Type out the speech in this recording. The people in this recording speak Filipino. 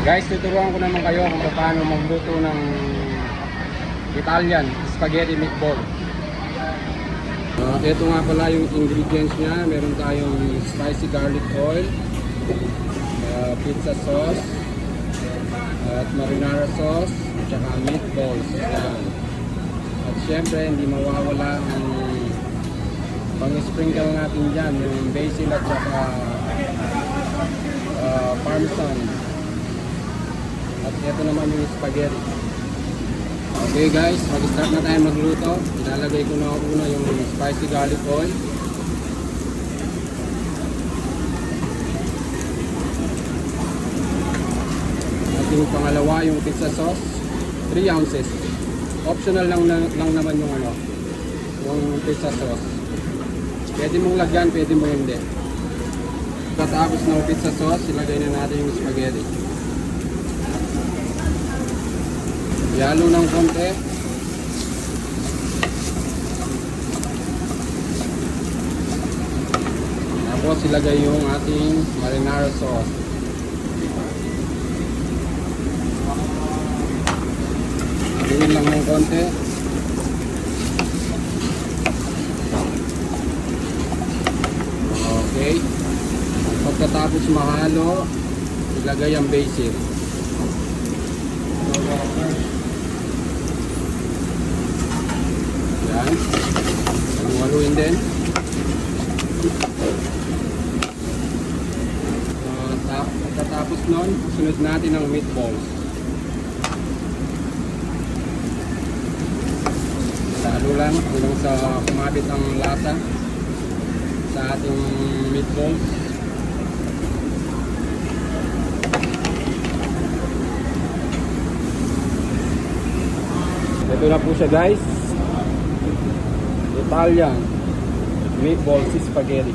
Guys, tuturuan ko naman kayo kung paano magluto ng Italian spaghetti meatball. Ito nga pala yung ingredients niya. Meron tayong spicy garlic oil, pizza sauce, at marinara sauce, at saka meatballs. Yan. At syempre, hindi mawawala ang pang-sprinkle natin dyan, yung basil at saka parmesan. At ito naman yung spaghetti. Okay guys, mag-start na tayo magluto. Ilalagay ko na una yung spicy garlic oil. At yung pangalawa yung pizza sauce, 3 ounces. Optional lang naman yung yung pizza sauce. Pwede mong lagyan, pwede mo hindi. Tapos ng pizza sauce, ilagay na natin yung spaghetti. Ihalo ng konti. Tapos ilagay yung ating marinara sauce. Haluin lang ng konti. Okay. Pagkatapos mahalo, ilagay ang basil. Yan. Haluin din. Pagkatapos nun, sunod natin ang meatballs. Halo lang hanggang sa kumapit ang lasa sa ating meatballs. Ito na po siya guys. Italian meatballs spaghetti.